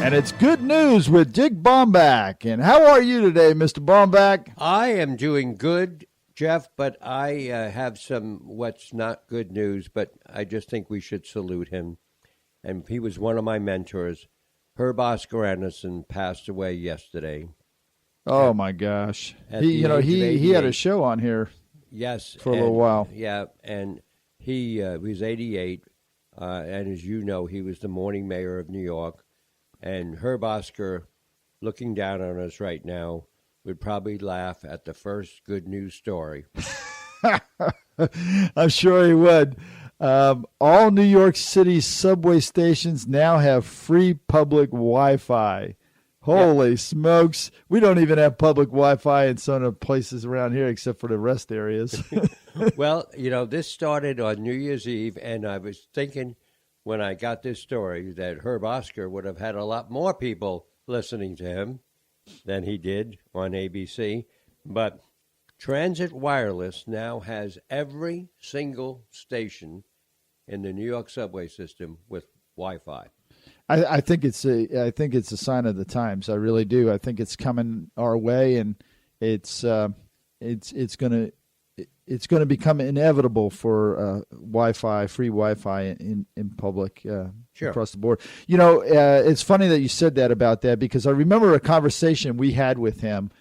And it's good news with Dick Baumbach. And how are you today, Mr. Baumbach? I am doing good, Jeff, but I have some what's not good news, but I just think we should salute him. And he was one of my mentors. Herb Oscar Anderson passed away yesterday. Oh, my gosh. He he had a show on here. Yes. For a little while. Yeah, and he was 88, and as you know, he was the morning mayor of New York. And Herb Oscar, looking down on us right now, would probably laugh at the first good news story. I'm sure he would. All New York City subway stations now have free public Wi-Fi. Holy smokes. We don't even have public Wi-Fi in some of the places around here except for the rest areas. Well, this started on New Year's Eve, and I was thinking when I got this story that Herb Oscar would have had a lot more people listening to him than he did on ABC. But Transit Wireless now has every single station in the New York subway system with Wi-Fi. I think it's a sign of the times. I really do. I think it's coming our way, and it's going to become inevitable for Wi-Fi, free Wi-Fi in public Sure. across the board. It's funny that you said that about that, because I remember a conversation we had with him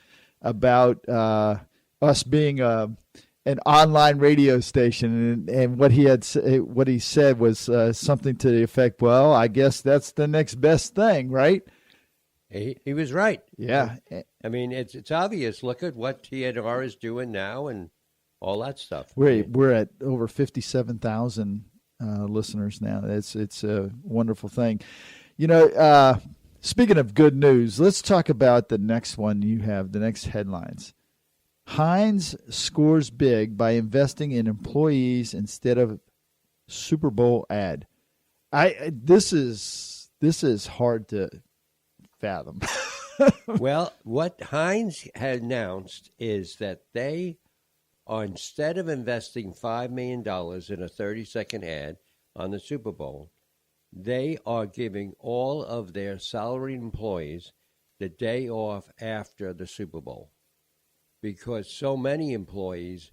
about us being an online radio station, and what he said was something to the effect, well, I guess that's the next best thing, right? He was right. Yeah. I mean, it's obvious. Look at what TNR is doing now and all that stuff. We're at over 57,000 listeners now. It's a wonderful thing. Speaking of good news, let's talk about the next one you have, the next headlines. Heinz scores big by investing in employees instead of Super Bowl ad. This is hard to fathom. Well, what Heinz had announced is that they are, instead of investing $5 million in a 30-second ad on the Super Bowl, they are giving all of their salaried employees the day off after the Super Bowl, because so many employees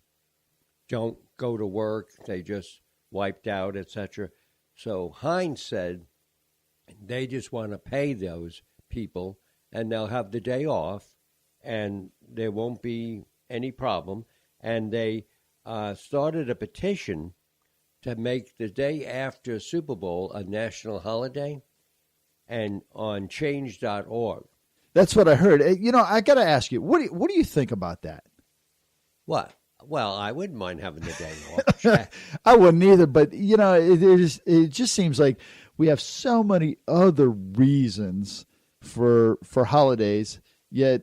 don't go to work, they just wiped out, etc. So Heinz said they just want to pay those people, and they'll have the day off, and there won't be any problem. And they started a petition to make the day after Super Bowl a national holiday, and on change.org. That's what I heard. I got to ask you, what do you think about that? What? Well, I wouldn't mind having the day off. I wouldn't either, but it just seems like we have so many other reasons for holidays, yet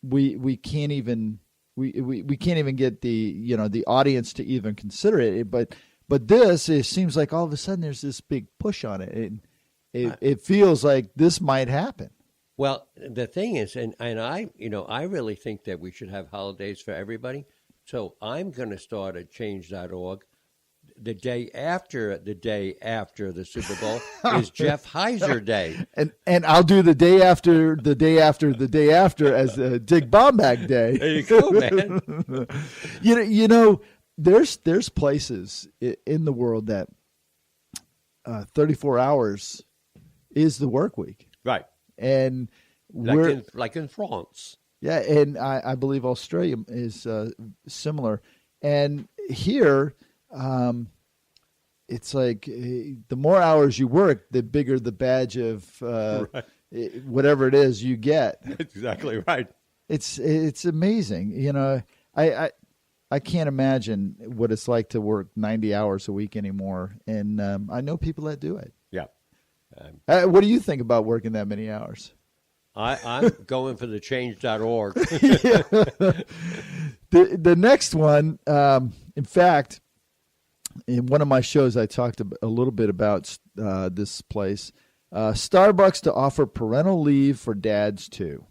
we can't even we can't even get the audience to even consider it. But it seems like all of a sudden there's this big push on it. It feels like this might happen. Well, the thing is, and I really think that we should have holidays for everybody. So I'm going to start at change.org. The day after the Super Bowl is Jeff Heiser Day. And I'll do the day after as Dick Baumbach Day. There you go, man. There's places in the world that 34 hours is the work week. Right. And like in France. Yeah, and I believe Australia is similar. And here, it's like the more hours you work, the bigger the badge of whatever it is you get. That's exactly right. It's amazing. I can't imagine what it's like to work 90 hours a week anymore. And I know people that do it. Yeah. What do you think about working that many hours? I'm going for the change.org. The next one, in fact, in one of my shows, I talked a little bit about this place. Starbucks to offer parental leave for dads, too.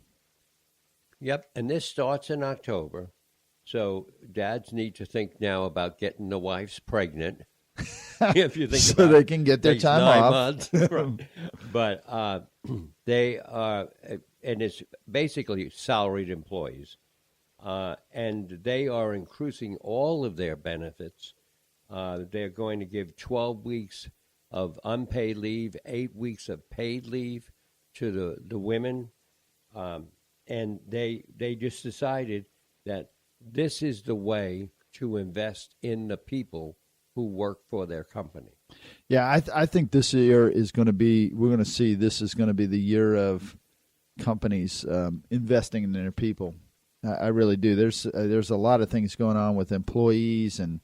Yep, and this starts in October. So dads need to think now about getting the wives pregnant if you think so about they can get their takes time 9 off. months. Right. But they are, and it's basically salaried employees, and they are increasing all of their benefits. They're going to give 12 weeks of unpaid leave, 8 weeks of paid leave to the women, and they just decided that this is the way to invest in the people who work for their company. Yeah, I think this year is going to be, we're going to see this is going to be the year of companies investing in their people. I really do. There's a lot of things going on with employees and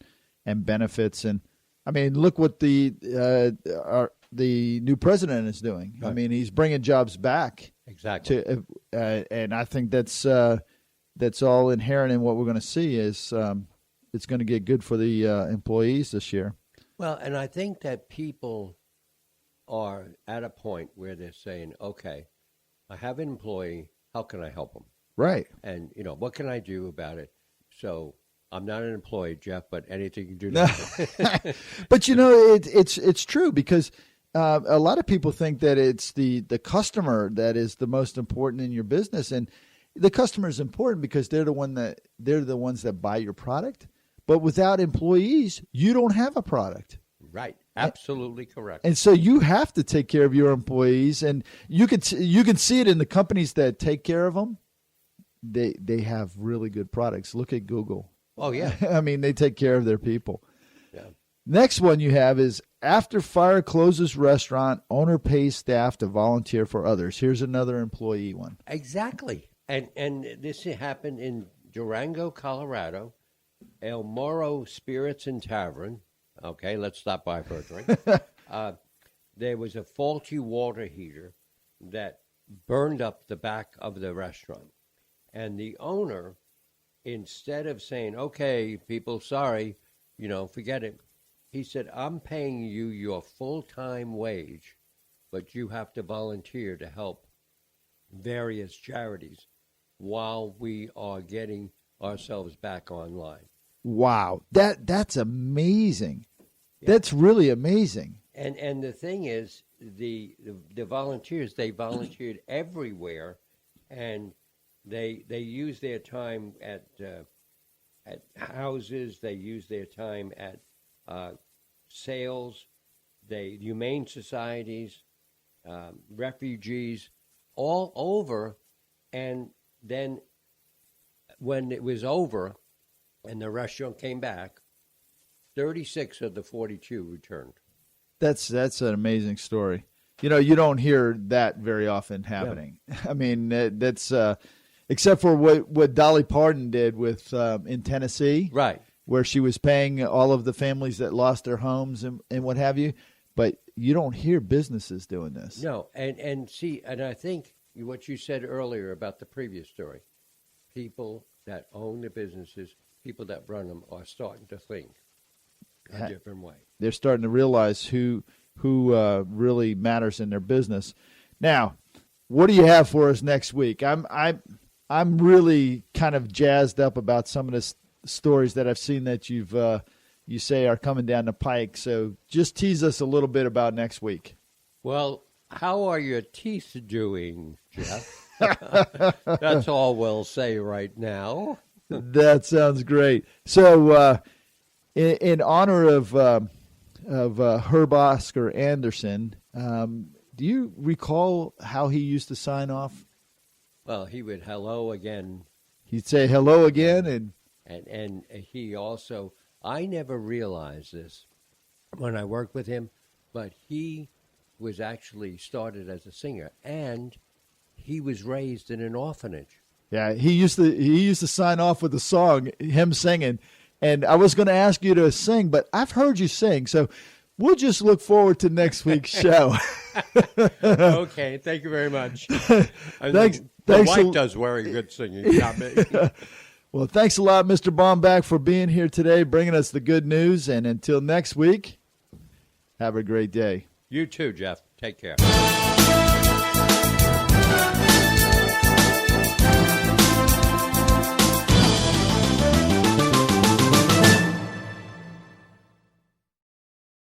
benefits. And, I mean, look what the new president is doing. Right. I mean, he's bringing jobs back. Exactly. And I think that's all inherent in what we're going to see is it's going to get good for the employees this year. Well, and I think that people are at a point where they're saying, okay, I have an employee. How can I help them? Right. And, what can I do about it? So I'm not an employee, Jeff, but anything you do. But, it's true because a lot of people think that it's the customer that is the most important in your business. And the customer is important because they're the ones that buy your product. But without employees, you don't have a product. Right. Absolutely correct. And so you have to take care of your employees. And you can see it in the companies that take care of them. They have really good products. Look at Google. Oh, yeah. I mean, they take care of their people. Yeah. Next one you have is after fire closes restaurant, owner pays staff to volunteer for others. Here's another employee one. Exactly. And this happened in Durango, Colorado. El Moro Spirits and Tavern. Okay, let's stop by for a drink. There was a faulty water heater that burned up the back of the restaurant. And the owner, instead of saying, okay, people, sorry, forget it, he said, I'm paying you your full-time wage, but you have to volunteer to help various charities while we are getting ourselves back online. Wow, that's amazing. Yeah. That's really amazing. And the thing is, the volunteers, they volunteered everywhere, and they use their time at houses. They use their time at sales, humane societies, refugees, all over. And then when it was over and the restaurant came back, 36 of the 42 returned. That's an amazing story. You don't hear that very often happening. Yeah. I mean, that's except for what Dolly Parton did with in Tennessee, right, where she was paying all of the families that lost their homes and what have you. But you don't hear businesses doing this. No, and I think what you said earlier about the previous story, people that own the businesses, people that run them, are starting to think a different way. They're starting to realize who really matters in their business. Now, what do you have for us next week? I'm really kind of jazzed up about some of the stories that I've seen that you say are coming down the pike. So just tease us a little bit about next week. Well, how are your teeth doing, Jeff? That's all we'll say right now. That sounds great. So in honor of Herb Oscar Anderson, do you recall how he used to sign off? Well, he would hello again. He'd say hello again, and he also, I never realized this when I worked with him, but he was actually started as a singer, and he was raised in an orphanage. Yeah, he used to sign off with a song, him singing, and I was going to ask you to sing, but I've heard you sing, so we'll just look forward to next week's show. Okay, thank you very much. Thanks. My wife does very good singing, not me. Well, thanks a lot, Mr. Baumbach, for being here today, bringing us the good news. And until next week, have a great day. You too, Jeff. Take care.